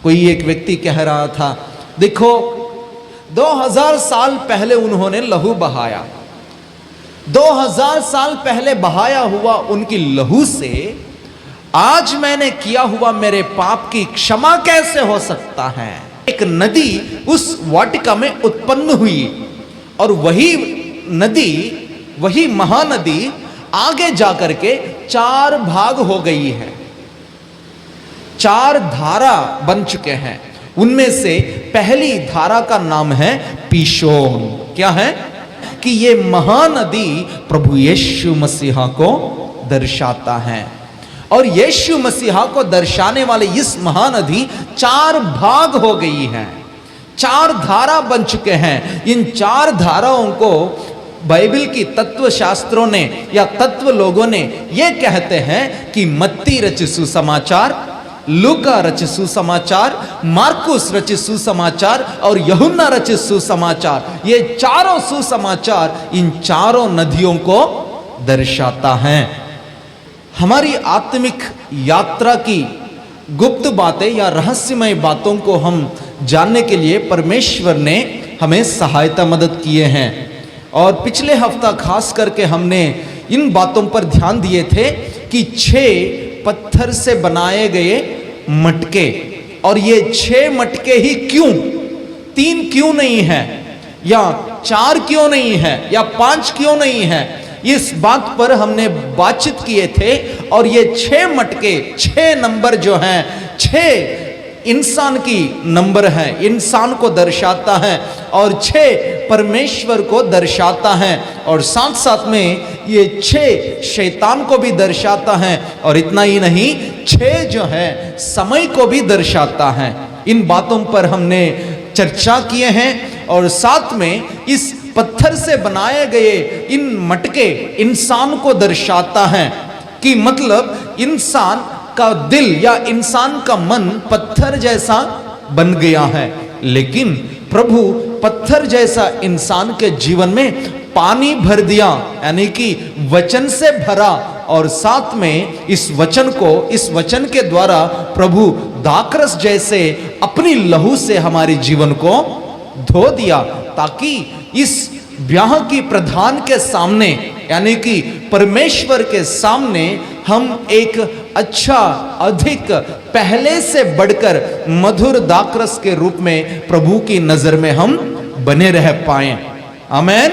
कोई एक व्यक्ति कह रहा था, देखो 2000 साल पहले उन्होंने लहू बहाया, 2000 साल पहले बहाया हुआ उनकी लहू से आज मैंने किया हुआ मेरे पाप की क्षमा कैसे हो सकता है। एक नदी उस वाटिका में उत्पन्न हुई और वही नदी, वही महानदी आगे जाकर के 4 भाग हो गई है, 4 धारा बन चुके हैं। उनमें से पहली धारा का नाम है पीशोन। क्या है कि ये महानदी प्रभु यीशु मसीहा को दर्शाता है और यीशु मसीहा को दर्शाने वाले इस महानदी 4 भाग हो गई है, 4 धारा बन चुके हैं। इन 4 धाराओं को बाइबल की तत्व शास्त्रों ने या तत्व लोगों ने ये कहते हैं कि मत्ती रचित सुसमाचार, लूका रचित सुसमाचार, मार्कुस रचित सुसमाचार और यूहन्ना रचित सुसमाचार, ये चारों सुसमाचार इन चारों नदियों को दर्शाता है। हमारी आत्मिक यात्रा की गुप्त बातें या रहस्यमय बातों को हम जानने के लिए परमेश्वर ने हमें सहायता मदद किए हैं और पिछले हफ्ता खास करके हमने इन बातों पर ध्यान दिए थे कि 6 पत्थर से बनाए गए मटके, और ये 6 मटके ही क्यों, 3 क्यों नहीं है या 4 क्यों नहीं है या 5 क्यों नहीं है, इस बात पर हमने बातचीत किए थे। और ये 6 मटके, 6 नंबर जो हैं, 6 इंसान की नंबर है, इंसान को दर्शाता है और 6 परमेश्वर को दर्शाता है और साथ साथ में ये 6 शैतान को भी दर्शाता है और इतना ही नहीं 6 जो है समय को भी दर्शाता है। इन बातों पर हमने चर्चा किए हैं और साथ में इस पत्थर से बनाए गए इन मटके इंसान को दर्शाता है कि मतलब इंसान का दिल या इंसान का मन पत्थर जैसा बन गया है, लेकिन प्रभु पत्थर जैसा इंसान के जीवन में पानी भर दिया, यानी कि वचन से भरा और साथ में इस वचन को, इस वचन के द्वारा प्रभु दाखरस जैसे अपनी लहू से हमारे जीवन को धो दिया ताकि इस ब्याह की प्रधान के सामने यानी कि परमेश्वर के सामने हम एक अच्छा, अधिक, पहले से बढ़कर मधुर दाखरस के रूप में प्रभु की नजर में हम बने रह पाए। आमीन।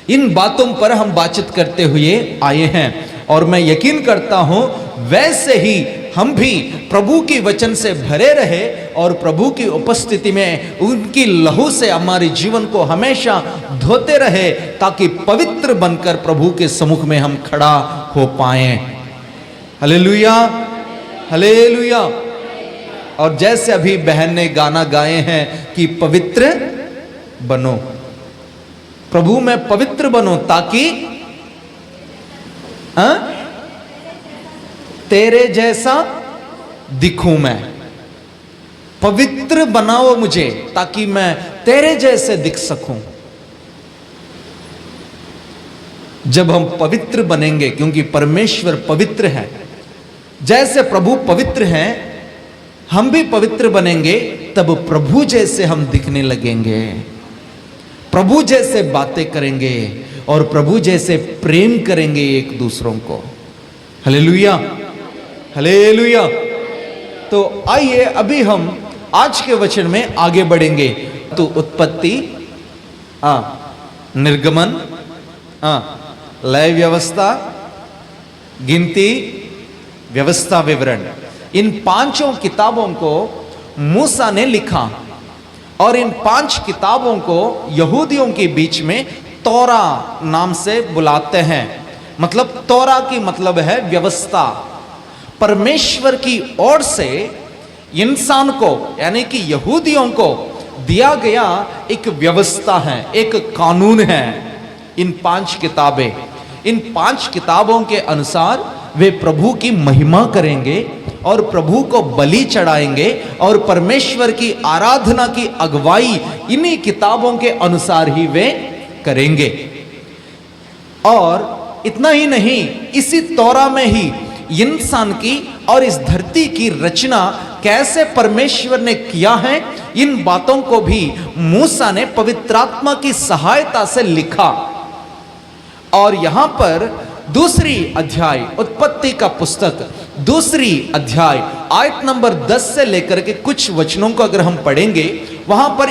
इन बातों पर हम बातचीत करते हुए आए हैं और मैं यकीन करता हूं वैसे ही हम भी प्रभु की वचन से भरे रहे और प्रभु की उपस्थिति में उनकी लहू से हमारे जीवन को हमेशा धोते रहे ताकि पवित्र बनकर प्रभु के सम्मुख में हम खड़ा हो पाए। Hallelujah, hallelujah. और जैसे अभी बहन ने गाना गाए हैं कि पवित्र बनो, प्रभु में पवित्र बनो ताकि तेरे जैसा दिखूं मैं। पवित्र बनाओ मुझे ताकि मैं तेरे जैसे दिख सकूं। जब हम पवित्र बनेंगे, क्योंकि परमेश्वर पवित्र है, जैसे प्रभु पवित्र हैं हम भी पवित्र बनेंगे, तब प्रभु जैसे हम दिखने लगेंगे, प्रभु जैसे बातें करेंगे और प्रभु जैसे प्रेम करेंगे एक दूसरों को। Hallelujah, hallelujah. तो आइए अभी हम आज के वचन में आगे बढ़ेंगे। तो उत्पत्ति, निर्गमन, लय व्यवस्था, गिनती, व्यवस्था विवरण, इन 5 किताबों को मूसा ने लिखा और इन 5 किताबों को यहूदियों के बीच में तोरा नाम से बुलाते हैं। मतलब तोरा की मतलब है व्यवस्था। परमेश्वर की ओर से इंसान को यानी कि यहूदियों को दिया गया एक व्यवस्था है, एक कानून है। इन 5 किताबें, इन 5 किताबों के अनुसार वे प्रभु की महिमा करेंगे और प्रभु को बलि चढ़ाएंगे और परमेश्वर की आराधना की अगुवाई इन्हीं किताबों के अनुसार ही वे करेंगे। और इतना ही नहीं, इसी तौरा में ही इंसान की और इस धरती की रचना कैसे परमेश्वर ने किया है, इन बातों को भी मूसा ने पवित्रात्मा की सहायता से लिखा। और यहां पर दूसरी अध्याय उत्पत्ति का पुस्तक, दूसरी अध्याय आयत नंबर 10 से लेकर के कुछ वचनों को अगर हम पढ़ेंगे, वहां पर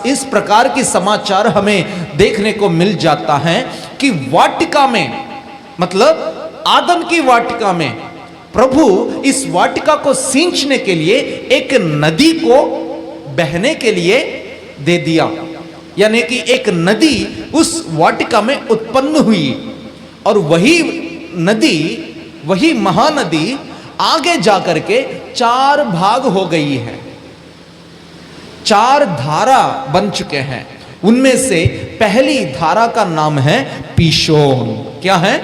इस प्रकार की समाचार हमें देखने को मिल जाता है कि वाटिका में, मतलब आदम की वाटिका में, प्रभु इस वाटिका को सींचने के लिए एक नदी को बहने के लिए दे दिया, यानी कि एक नदी उस वाटिका में उत्पन्न हुई। और वही नदी, वही महानदी आगे जाकर के 4 भाग हो गई है, 4 धारा बन चुके हैं। उनमें से पहली धारा का नाम है पीशोन। क्या है?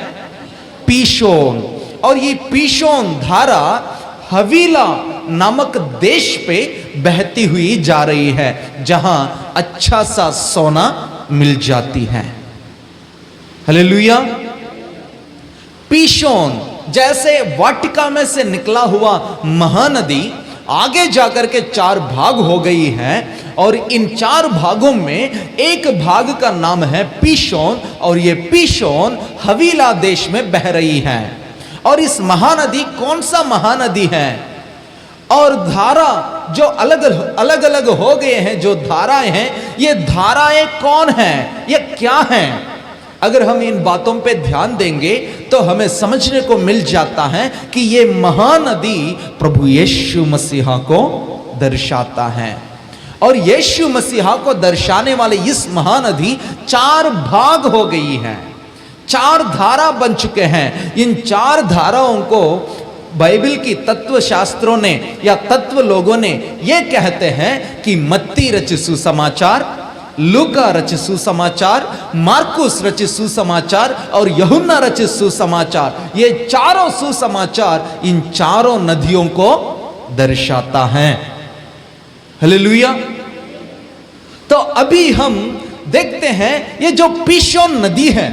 पीशोन। और ये पीशोन धारा हवीला नामक देश पे बहती हुई जा रही है, जहां अच्छा सा सोना मिल जाती है। हालेलुया। पीशोन जैसे वाटिका में से निकला हुआ महानदी आगे जाकर के 4 भाग हो गई है, और इन 4 भागों में एक भाग का नाम है पीशोन, और ये पीशोन हवीला देश में बह रही है। और इस महानदी कौन सा महानदी है? और धारा जो अलग अलग हो गए हैं, जो धाराएं हैं, ये धाराएं कौन हैं, ये क्या हैं? अगर हम इन बातों पे ध्यान देंगे तो हमें समझने को मिल जाता है कि ये महानदी प्रभु यीशु मसीहा को दर्शाता है। और यीशु मसीहा को दर्शाने वाले इस महानदी 4 भाग हो गई है, 4 धारा बन चुके हैं। इन 4 धाराओं को बाइबल की तत्व शास्त्रों ने या तत्व लोगों ने ये कहते हैं कि मत्ती रचित सुसमाचार, लूका रचित सुसमाचार, मार्कुस रचित सुसमाचार और यूहन्ना रचित सुसमाचार, ये चारों सुसमाचार इन 4 नदियों को दर्शाता है। हालेलुया। तो अभी हम देखते हैं ये जो पीशोन नदी है,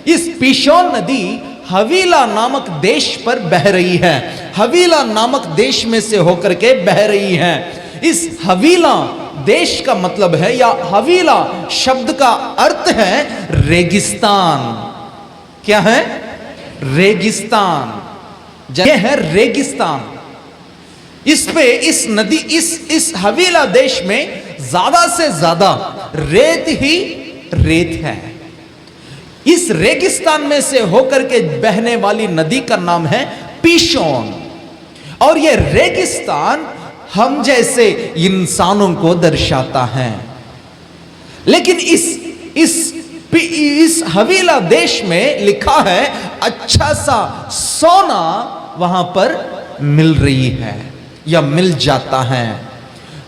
इस पीशोन नदी हवीला नामक देश पर बह रही है। हवीला नामक देश में से होकर के बह रही है। इस हवीला देश का मतलब है, या हवीला शब्द का अर्थ है रेगिस्तान। क्या है? रेगिस्तान। यह है रेगिस्तान। इस पे इस नदी इस हवीला देश में ज्यादा से ज्यादा रेत ही रेत है। इस रेगिस्तान में से होकर के बहने वाली नदी का नाम है पीशोन। और यह रेगिस्तान हम जैसे इंसानों को दर्शाता है। लेकिन इस हवीला देश में लिखा है अच्छा सा सोना वहां पर मिल रही है या मिल जाता है।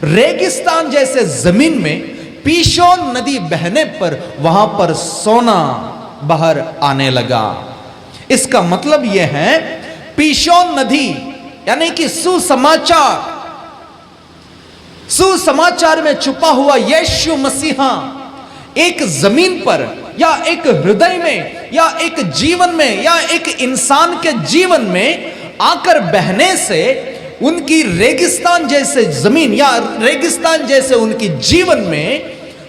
रेगिस्तान जैसे जमीन में पीशोन नदी बहने पर वहां पर सोना बाहर आने लगा। इसका मतलब यह है पीशोन नदी यानी कि सुसमाचार में छुपा हुआ यीशु मसीहा एक जमीन पर या एक हृदय में या एक जीवन में या एक इंसान के जीवन में आकर बहने से उनकी रेगिस्तान जैसे जमीन या रेगिस्तान जैसे उनकी जीवन में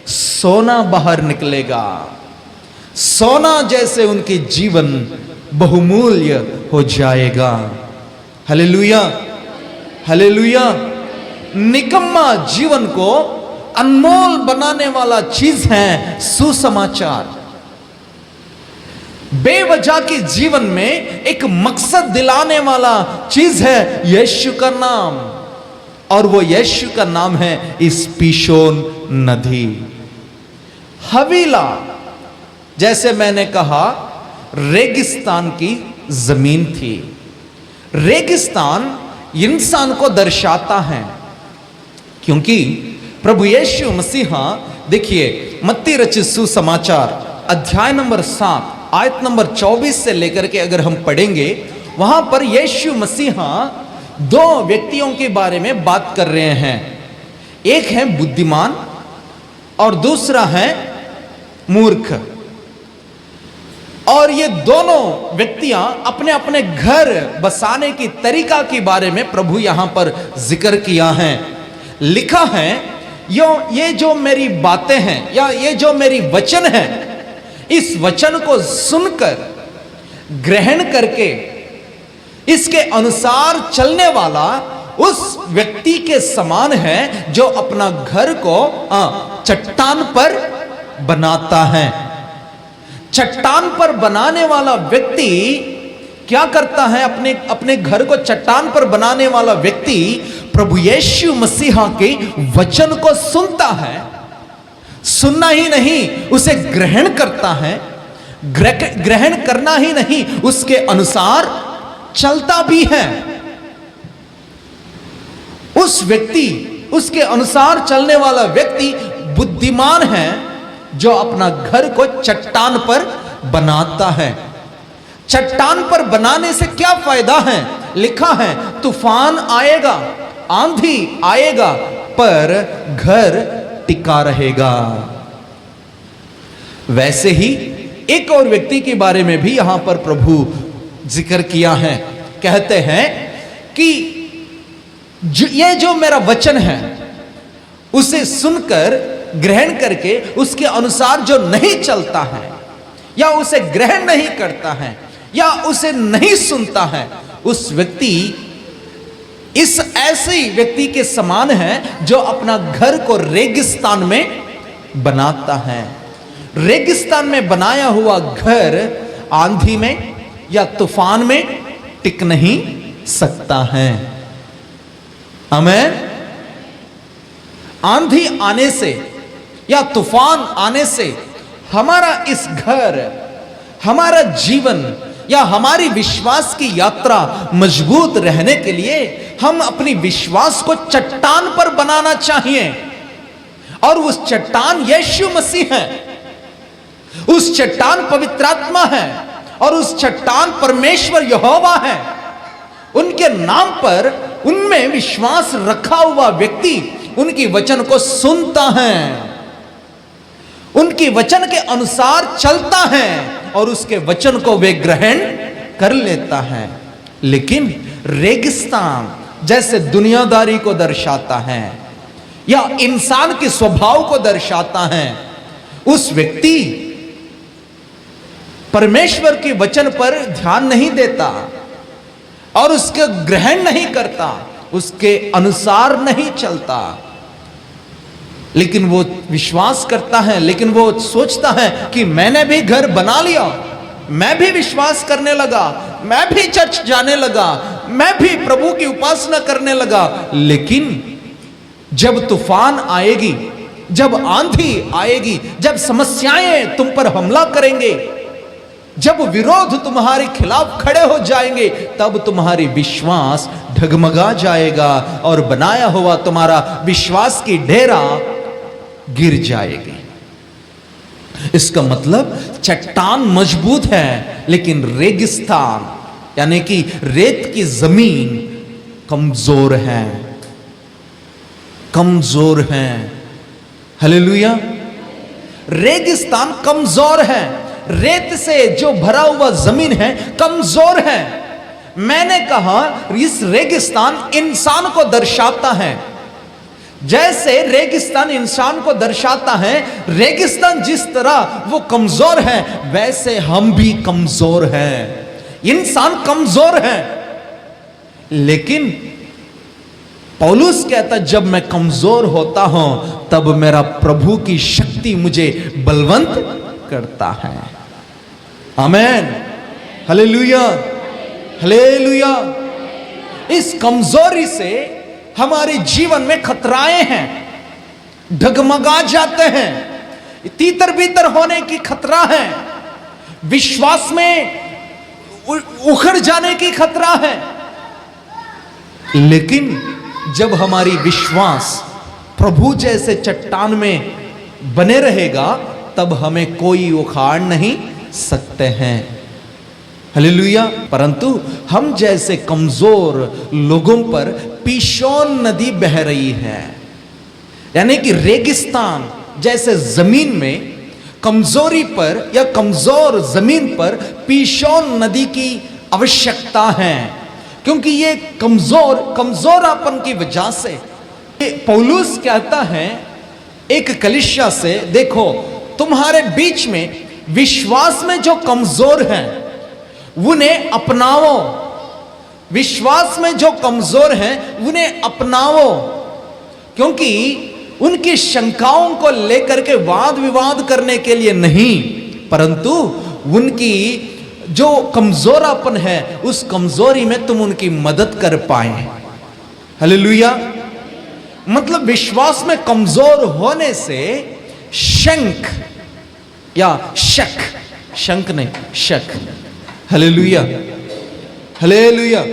सोना बाहर निकलेगा। सोना जैसे उनके जीवन बहुमूल्य हो जाएगा। Hallelujah, hallelujah. निकम्मा जीवन को अनमोल बनाने वाला चीज है सुसमाचार। बेवजह के जीवन में एक मकसद दिलाने वाला चीज है यीशु का नाम, और वो यीशु का नाम है इस पीशोन नदी। हवीला जैसे मैंने कहा रेगिस्तान की जमीन थी। रेगिस्तान इंसान को दर्शाता है, क्योंकि प्रभु यीशु मसीहा, देखिए मत्ती रचित सुसमाचार अध्याय नंबर 7 आयत नंबर 24 से लेकर के अगर हम पढ़ेंगे, वहां पर यीशु मसीहा 2 व्यक्तियों के बारे में बात कर रहे हैं। एक है बुद्धिमान और दूसरा है मूर्ख। और ये दोनों व्यक्तियां अपने अपने घर बसाने की तरीका के बारे में प्रभु यहां पर जिक्र किया है। लिखा है, ये जो मेरी बातें हैं या ये जो मेरी वचन है, इस वचन को सुनकर ग्रहण करके इसके अनुसार चलने वाला उस व्यक्ति के समान है जो अपना घर को चट्टान पर बनाता है। चट्टान पर बनाने वाला व्यक्ति क्या करता है? अपने घर को चट्टान पर बनाने वाला व्यक्ति प्रभु यीशु मसीह के वचन को सुनता है। सुनना ही नहीं, उसे ग्रहण करता है। ग्रहण करना ही नहीं, उसके अनुसार चलता भी है। उस व्यक्ति, उसके अनुसार चलने वाला व्यक्ति बुद्धिमान है जो अपना घर को चट्टान पर बनाता है। चट्टान पर बनाने से क्या फायदा है? लिखा है, तूफान आएगा, आंधी आएगा, पर घर टिका रहेगा। वैसे ही एक और व्यक्ति के बारे में भी यहां पर प्रभु जिक्र किया है। कहते हैं कि ये जो मेरा वचन है उसे सुनकर ग्रहण करके उसके अनुसार जो नहीं चलता है या उसे ग्रहण नहीं करता है या उसे नहीं सुनता है, उस व्यक्ति इस ऐसे व्यक्ति के समान है जो अपना घर को रेगिस्तान में बनाता है। रेगिस्तान में बनाया हुआ घर आंधी में या तूफान में टिक नहीं सकता है। आमीन। आंधी आने से या तूफान आने से हमारा इस घर, हमारा जीवन या हमारी विश्वास की यात्रा मजबूत रहने के लिए हम अपनी विश्वास को चट्टान पर बनाना चाहिए। और उस चट्टान यीशु मसीह है, उस चट्टान पवित्र आत्मा है और उस चट्टान परमेश्वर यहोवा है। उनके नाम पर उनमें विश्वास रखा हुआ व्यक्ति उनकी वचन को सुनता है, उनकी वचन के अनुसार चलता है और उसके वचन को वे ग्रहण कर लेता है। लेकिन रेगिस्तान जैसे दुनियादारी को दर्शाता है या इंसान के स्वभाव को दर्शाता है, उस व्यक्ति परमेश्वर के वचन पर ध्यान नहीं देता और उसके ग्रहण नहीं करता, उसके अनुसार नहीं चलता। लेकिन वो विश्वास करता है, लेकिन वो सोचता है कि मैंने भी घर बना लिया, मैं भी विश्वास करने लगा, मैं भी चर्च जाने लगा, मैं भी प्रभु की उपासना करने लगा। लेकिन जब तूफान आएगी, जब आंधी आएगी, जब समस्याएं तुम पर हमला करेंगे, जब विरोध तुम्हारे खिलाफ खड़े हो जाएंगे, तब तुम्हारी विश्वास डगमगा जाएगा और बनाया हुआ तुम्हारा विश्वास की डेरा गिर जाएगी। इसका मतलब चट्टान मजबूत है लेकिन रेगिस्तान यानी कि रेत की जमीन कमजोर है, कमजोर है। हालेलुया। रेगिस्तान कमजोर है, रेत से जो भरा हुआ जमीन है कमजोर है। मैंने कहा इस रेगिस्तान इंसान को दर्शाता है। जैसे रेगिस्तान इंसान को दर्शाता है, रेगिस्तान जिस तरह वो कमजोर है वैसे हम भी कमजोर हैं। इंसान कमजोर है, लेकिन पौलुस कहता जब मैं कमजोर होता हूं तब मेरा प्रभु की शक्ति मुझे बलवंत करता है। आमीन। Hallelujah, hallelujah. इस कमजोरी से हमारे जीवन में खतराएं हैं, डगमगा जाते हैं, तीतर बीतर होने की खतरा है, विश्वास में उखड़ जाने की खतरा है। लेकिन जब हमारी विश्वास प्रभु जैसे चट्टान में बने रहेगा तब हमें कोई उखाड़ नहीं सकते हैं। हालेलुया। परंतु हम जैसे कमजोर लोगों पर पीशोन नदी बह रही है, यानी कि रेगिस्तान जैसे जमीन में कमजोरी पर या कमजोर जमीन पर पीशोन नदी की आवश्यकता है, क्योंकि ये कमजोरापन की वजह से पौलुस कहता है एक कलीसिया से, देखो तुम्हारे बीच में विश्वास में जो कमजोर हैं उन्हें अपनाओ, विश्वास में जो कमजोर हैं उन्हें अपनाओ, क्योंकि उनकी शंकाओं को लेकर के वाद विवाद करने के लिए नहीं, परंतु उनकी जो कमजोरापन है उस कमजोरी में तुम उनकी मदद कर पाए। हालेलुया। मतलब विश्वास में कमजोर होने से शंक या शक, शंक नहीं शक, हालेलुया हालेलुया,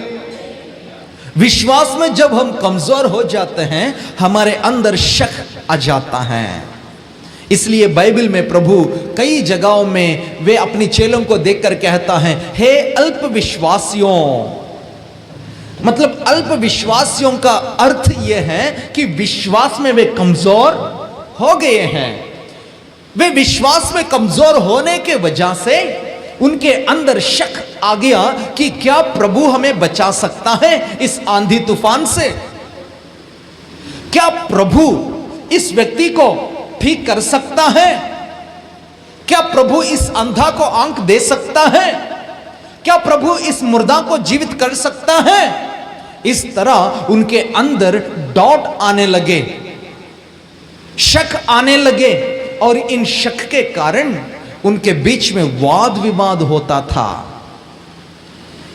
विश्वास में जब हम कमजोर हो जाते हैं हमारे अंदर शक आ जाता है। इसलिए बाइबल में प्रभु कई जगहों में वे अपनी चेलों को देखकर कहता है, हे अल्प विश्वासियों। मतलब अल्प विश्वासियों का अर्थ यह है कि विश्वास में वे कमजोर हो गए हैं। वे विश्वास में कमजोर होने के वजह से उनके अंदर शक आ गया कि क्या प्रभु हमें बचा सकता है इस आंधी तूफान से? क्या प्रभु इस व्यक्ति को ठीक कर सकता है? क्या प्रभु इस अंधा को आंख दे सकता है? क्या प्रभु इस मुर्दा को जीवित कर सकता है? इस तरह उनके अंदर डाउट आने लगे, शक आने लगे, और इन शक के कारण उनके बीच में वाद विवाद होता था।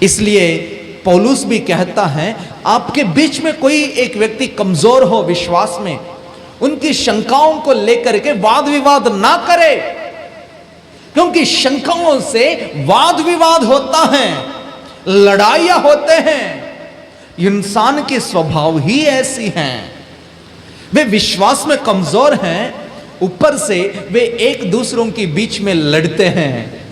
इसलिए पौलुस भी कहता है, आपके बीच में कोई एक व्यक्ति कमजोर हो विश्वास में, उनकी शंकाओं को लेकर के वाद विवाद ना करे, क्योंकि शंकाओं से वाद विवाद होता है, लड़ाइयां होते हैं। इंसान के स्वभाव ही ऐसी हैं, वे विश्वास में कमजोर हैं, ऊपर से वे एक दूसरों के बीच में लड़ते हैं।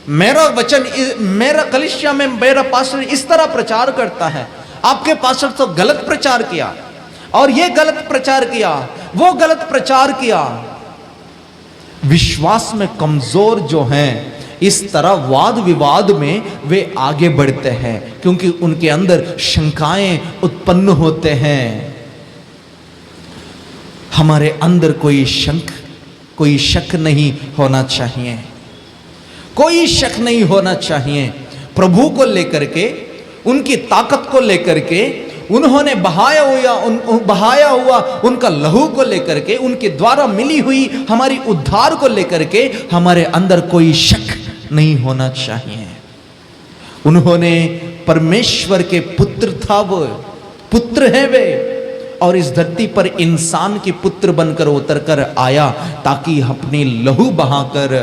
मेरा वचन, मेरा कलीसिया में मेरा पास्टर इस तरह प्रचार करता है, आपके पास्टर तो गलत प्रचार किया, और ये गलत प्रचार किया, वो गलत प्रचार किया। विश्वास में कमजोर जो हैं इस तरह वाद विवाद में वे आगे बढ़ते हैं, क्योंकि उनके अंदर शंकाएं उत्पन्न होते हैं। हमारे अंदर कोई शक नहीं होना चाहिए, कोई शक नहीं होना चाहिए। प्रभु को लेकर के, उनकी ताकत को लेकर के, उन्होंने बहाया हुआ उनका लहू को लेकर के, उनके द्वारा मिली हुई हमारी उद्धार को लेकर के हमारे अंदर कोई शक नहीं होना चाहिए। उन्होंने परमेश्वर के पुत्र था, वो पुत्र है वे, और इस धरती पर इंसान के पुत्र बनकर उतर कर आया ताकि अपनी लहू बहाकर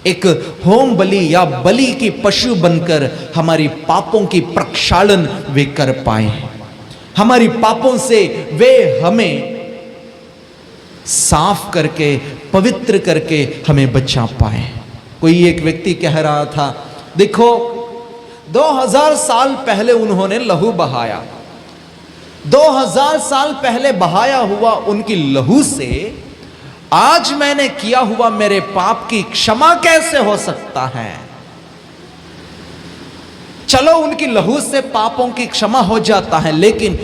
एक होम बलि या बलि की पशु बनकर हमारी पापों की प्रक्षालन वे कर पाए। हमारी पापों से वे हमें साफ करके, पवित्र करके हमें बचा पाए। कोई एक व्यक्ति कह रहा था, देखो 2000 साल पहले उन्होंने लहू बहाया, 2000 साल पहले बहाया हुआ उनकी लहू से आज मैंने किया हुआ मेरे पाप की क्षमा कैसे हो सकता है? चलो उनकी लहू से पापों की क्षमा हो जाता है, लेकिन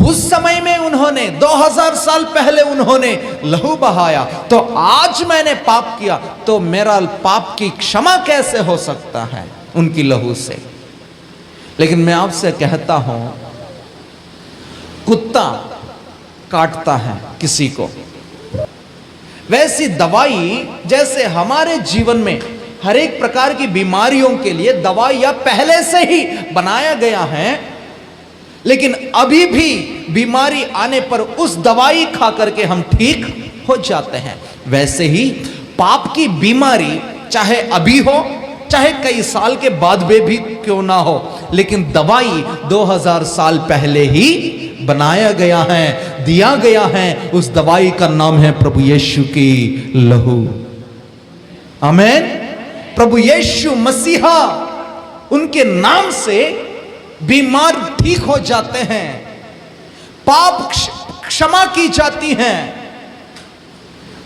उस समय में उन्होंने 2000 साल पहले उन्होंने लहू बहाया, तो आज मैंने पाप किया तो मेरा पाप की क्षमा कैसे हो सकता है उनकी लहू से? लेकिन मैं आपसे कहता हूं, कुत्ता काटता है किसी को, वैसी दवाई जैसे हमारे जीवन में हर एक प्रकार की बीमारियों के लिए दवाइयां पहले से ही बनाया गया है, लेकिन अभी भी बीमारी आने पर उस दवाई खा करके हम ठीक हो जाते हैं। वैसे ही पाप की बीमारी चाहे अभी हो, चाहे कई साल के बाद में भी क्यों ना हो, लेकिन दवाई 2000 साल पहले ही बनाया गया है, दिया गया है। उस दवाई का नाम है प्रभु यीशु की लहू। आमीन। प्रभु यीशु मसीहा, उनके नाम से बीमार ठीक हो जाते हैं, पाप क्षमा की जाती हैं।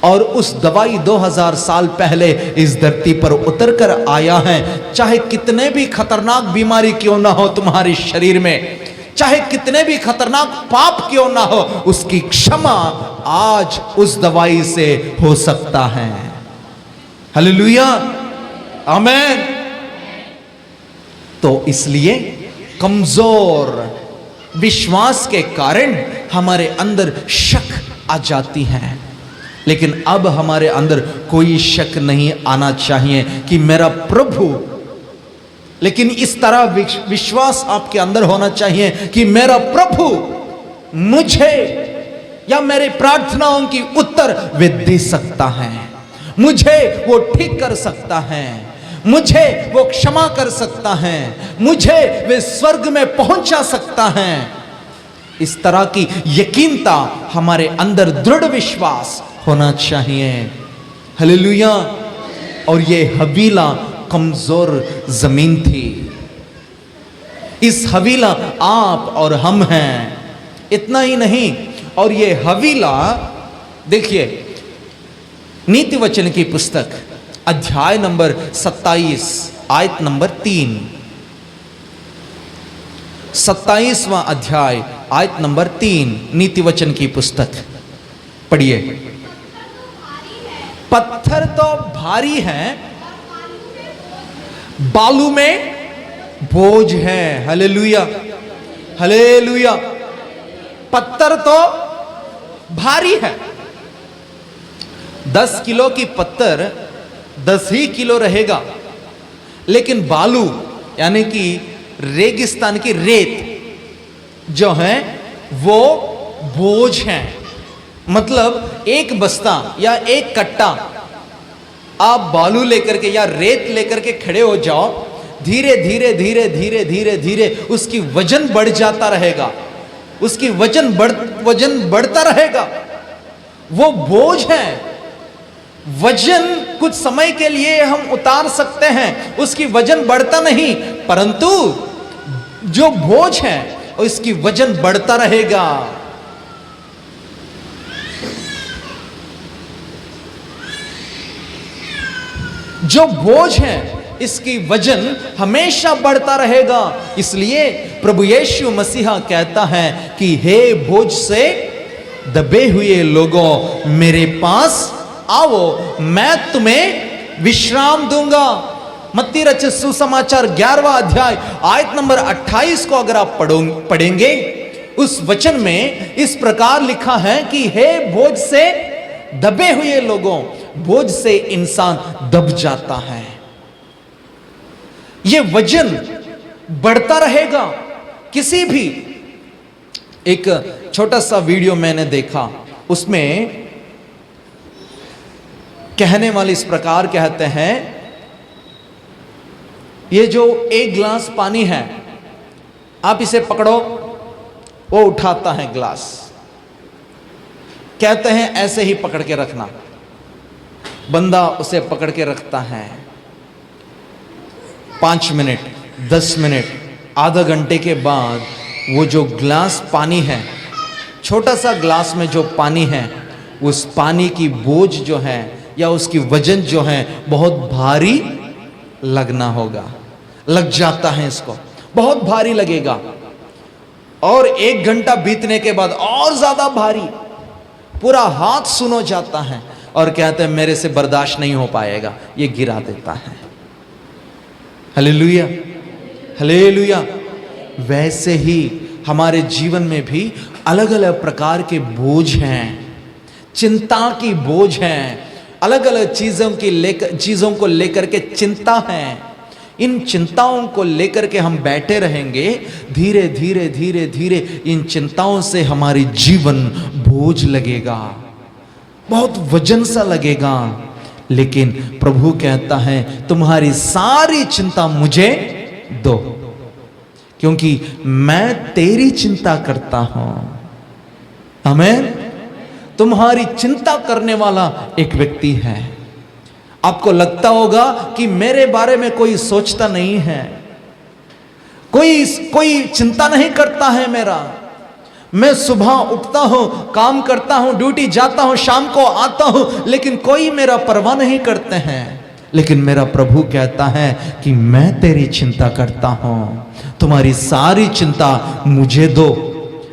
और उस दवाई 2000 साल पहले इस धरती पर उतर कर आया है। चाहे कितने भी खतरनाक बीमारी क्यों ना हो तुम्हारे शरीर में, चाहे कितने भी खतरनाक पाप क्यों ना हो, उसकी क्षमा आज उस दवाई से हो सकता है। हालेलुया, आमीन। तो इसलिए कमजोर विश्वास के कारण हमारे अंदर शक आ जाती है, लेकिन अब हमारे अंदर कोई शक नहीं आना चाहिए कि मेरा प्रभु, लेकिन इस तरह विश्वास आपके अंदर होना चाहिए कि मेरा प्रभु मुझे या मेरे प्रार्थनाओं की उत्तर वे दे सकता है, मुझे वो ठीक कर सकता है, मुझे वो क्षमा कर सकता है, मुझे वे स्वर्ग में पहुंचा सकता है। इस तरह की यकीनता हमारे अंदर दृढ़ विश्वास होना चाहिए। हालेलुया। और ये हवीला कमजोर जमीन थी, इस हवीला आप और हम हैं। इतना ही नहीं, और ये हवीला देखिए, नीति वचन की पुस्तक अध्याय नंबर 27 आयत नंबर 3, 27वां अध्याय आयत नंबर 3 नीति वचन की पुस्तक पढ़िए। पत्थर तो भारी है, बालू में बोझ है। Hallelujah, hallelujah. पत्थर तो भारी है, 10 किलो की पत्थर 10 ही किलो रहेगा, लेकिन बालू यानी कि रेगिस्तान की रेत जो है वो बोझ है। मतलब एक बस्ता या एक कट्टा आप बालू लेकर के या रेत लेकर के खड़े हो जाओ, धीरे धीरे धीरे धीरे धीरे धीरे उसकी वजन बढ़ जाता रहेगा, उसकी वजन बढ़ता रहेगा। वो बोझ है। वजन कुछ समय के लिए हम उतार सकते हैं, उसकी वजन बढ़ता नहीं, परंतु जो बोझ है उसकी वजन बढ़ता रहेगा। जो बोझ है इसकी वजन हमेशा बढ़ता रहेगा। इसलिए प्रभु यीशु मसीहा कहता है कि हे बोझ से दबे हुए लोगों, मेरे पास आओ, मैं तुम्हें विश्राम दूंगा। मत्ती रचित सुसमाचार 11वां अध्याय आयत नंबर 28 को अगर आप पढ़ेंगे, उस वचन में इस प्रकार लिखा है कि हे बोझ से दबे हुए लोगों, बोझ से इंसान दब जाता है, ये वजन बढ़ता रहेगा। किसी भी एक छोटा सा वीडियो मैंने देखा, उसमें कहने वाले इस प्रकार कहते हैं, ये जो एक गिलास पानी है, आप इसे पकड़ो, वो उठाता है गिलास, कहते हैं ऐसे ही पकड़ के रखना। बंदा उसे पकड़ के रखता है 5 मिनट, 10 मिनट, आधा घंटे के बाद वो जो गिलास पानी है, छोटा सा गिलास में जो पानी है, उस पानी की बोझ जो है या उसकी वजन जो है बहुत भारी लगना होगा, लग जाता है, इसको बहुत भारी लगेगा। और 1 घंटा बीतने के बाद और ज्यादा भारी, पूरा हाथ सुन हो जाता है और कहते हैं मेरे से बर्दाश्त नहीं हो पाएगा, ये गिरा देता है। Hallelujah, hallelujah. वैसे ही हमारे जीवन में भी अलग अलग प्रकार के बोझ हैं, चिंता की बोझ हैं, अलग अलग चीजों को लेकर के चिंता है। इन चिंताओं को लेकर के हम बैठे रहेंगे, धीरे धीरे धीरे धीरे इन चिंताओं से हमारी जीवन बोझ लगेगा, बहुत वजन सा लगेगा। लेकिन प्रभु कहता है तुम्हारी सारी चिंता मुझे दो, क्योंकि मैं तेरी चिंता करता हूं। आमीन। तुम्हारी चिंता करने वाला एक व्यक्ति है। आपको लगता होगा कि मेरे बारे में कोई सोचता नहीं है, कोई चिंता नहीं करता है मेरा, मैं सुबह उठता हूं, काम करता हूं, ड्यूटी जाता हूं, शाम को आता हूं, लेकिन कोई मेरा परवाह नहीं करते हैं। लेकिन मेरा प्रभु कहता है कि मैं तेरी चिंता करता हूं, तुम्हारी सारी चिंता मुझे दो,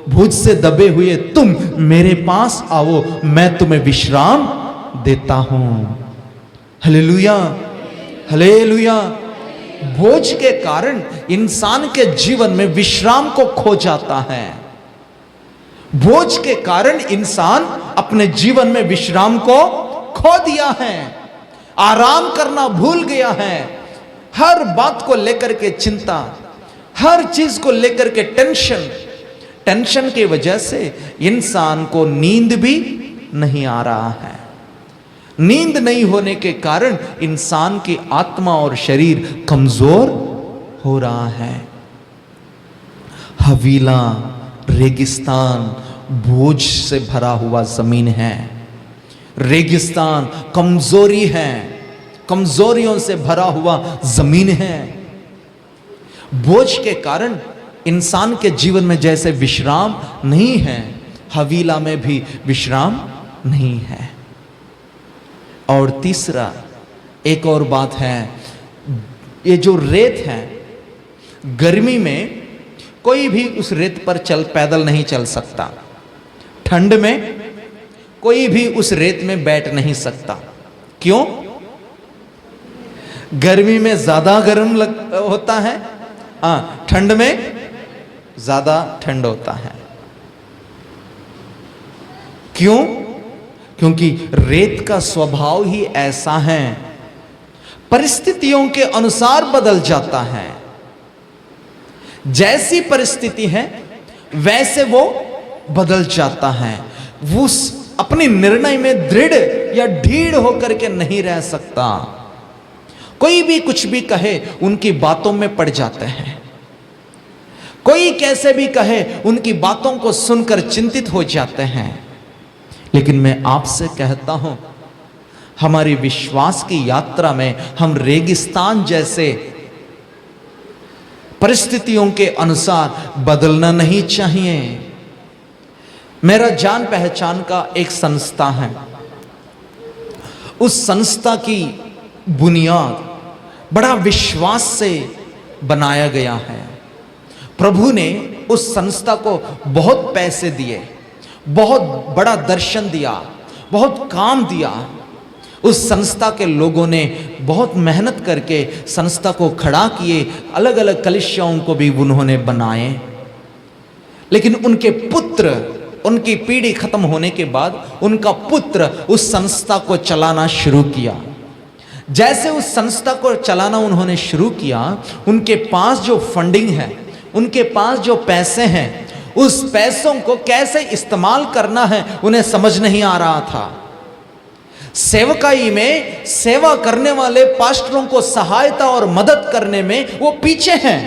भूज से दबे हुए तुम मेरे पास आओ, मैं तुम्हें विश्राम देता हूं। Hallelujah, hallelujah. बोझ के कारण इंसान के जीवन में विश्राम को खो जाता है। बोझ के कारण इंसान अपने जीवन में विश्राम को खो दिया है, आराम करना भूल गया है। हर बात को लेकर के चिंता, हर चीज को लेकर के टेंशन की वजह से इंसान को नींद भी नहीं आ रहा है। नींद नहीं होने के कारण इंसान की आत्मा और शरीर कमजोर हो रहा है। हवीला, रेगिस्तान बोझ से भरा हुआ जमीन है। रेगिस्तान कमजोरी है, कमजोरियों से भरा हुआ जमीन है। बोझ के कारण इंसान के जीवन में जैसे विश्राम नहीं है, हवीला में भी विश्राम नहीं है। और तीसरा एक और बात है, ये जो रेत है, गर्मी में कोई भी उस रेत पर पैदल नहीं चल सकता। ठंड में कोई भी उस रेत में बैठ नहीं सकता। क्यों? गर्मी में ज्यादा गर्म होता है, ठंड में ज्यादा ठंड होता है। क्यों? क्योंकि रेत का स्वभाव ही ऐसा है, परिस्थितियों के अनुसार बदल जाता है। जैसी परिस्थिति है वैसे वो बदल जाता है। वो अपने निर्णय में दृढ़ या ढीढ़ होकर के नहीं रह सकता। कोई भी कुछ भी कहे उनकी बातों में पड़ जाते हैं। कोई कैसे भी कहे उनकी बातों को सुनकर चिंतित हो जाते हैं। लेकिन मैं आपसे कहता हूं, हमारी विश्वास की यात्रा में हम रेगिस्तान जैसे परिस्थितियों के अनुसार बदलना नहीं चाहिए। मेरा जान पहचान का एक संस्था है, उस संस्था की बुनियाद बड़ा विश्वास से बनाया गया है। प्रभु ने उस संस्था को बहुत पैसे दिए, बहुत बड़ा दर्शन दिया, बहुत काम दिया। उस संस्था के लोगों ने बहुत मेहनत करके संस्था को खड़ा किए, अलग अलग कलीसियाओं को भी उन्होंने बनाए। लेकिन उनके पुत्र, उनकी पीढ़ी खत्म होने के बाद उनका पुत्र उस संस्था को चलाना शुरू किया। जैसे उस संस्था को चलाना उन्होंने शुरू किया, उनके पास जो फंडिंग है, उनके पास जो पैसे हैं, उस पैसों को कैसे इस्तेमाल करना है उन्हें समझ नहीं आ रहा था। सेवकाई में सेवा करने वाले पास्टरों को सहायता और मदद करने में वो पीछे हैं।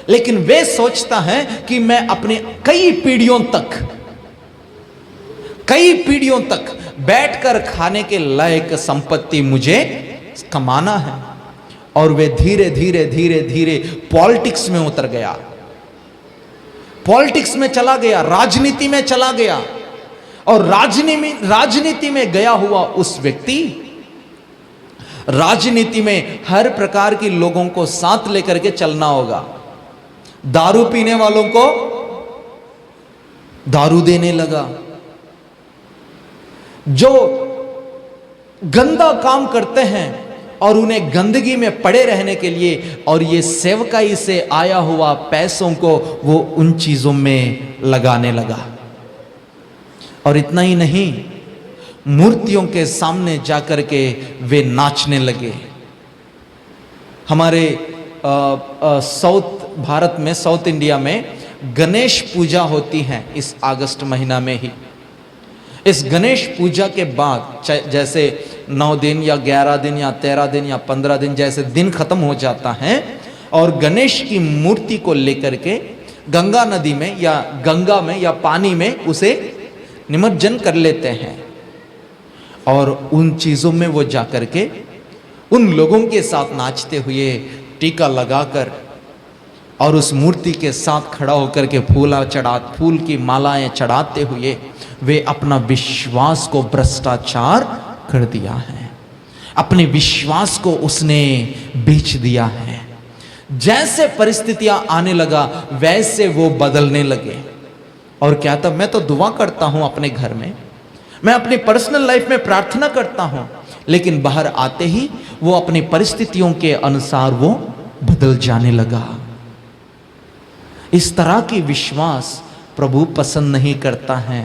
लेकिन वे सोचता है कि मैं अपने कई पीढ़ियों तक बैठकर खाने के लायक संपत्ति मुझे कमाना है। और वे धीरे धीरे पॉलिटिक्स में उतर गया, पॉलिटिक्स में चला गया, राजनीति में चला गया। और राजनीति में गया हुआ उस व्यक्ति राजनीति में हर प्रकार के लोगों को साथ लेकर के चलना होगा। दारू पीने वालों को दारू देने लगा, जो गंदा काम करते हैं और उन्हें गंदगी में पड़े रहने के लिए और ये सेवकाई से आया हुआ पैसों को वो उन चीजों में लगाने लगा। और इतना ही नहीं, मूर्तियों के सामने जाकर के वे नाचने लगे। हमारे साउथ भारत में, साउथ इंडिया में गणेश पूजा होती है इस अगस्त महीना में ही। इस गणेश पूजा के बाद जैसे 9 दिन या 11 दिन या 13 दिन या 15 दिन जैसे दिन खत्म हो जाता है और गणेश की मूर्ति को लेकर के गंगा नदी में या गंगा में या पानी में उसे निमज्जन कर लेते हैं। और उन चीज़ों में वो जाकर के उन लोगों के साथ नाचते हुए, टीका लगाकर और उस मूर्ति के साथ खड़ा होकर के फूल की मालाएं चढ़ाते हुए वे अपना विश्वास को भ्रष्टाचार कर दिया है, अपने विश्वास को उसने बेच दिया है। जैसे परिस्थितियां आने लगा वैसे वो बदलने लगे। और क्या था, मैं तो दुआ करता हूं अपने घर में, मैं अपनी पर्सनल लाइफ में प्रार्थना करता हूं, लेकिन बाहर आते ही वो अपनी परिस्थितियों के अनुसार वो बदल जाने लगा। इस तरह की विश्वास प्रभु पसंद नहीं करता है।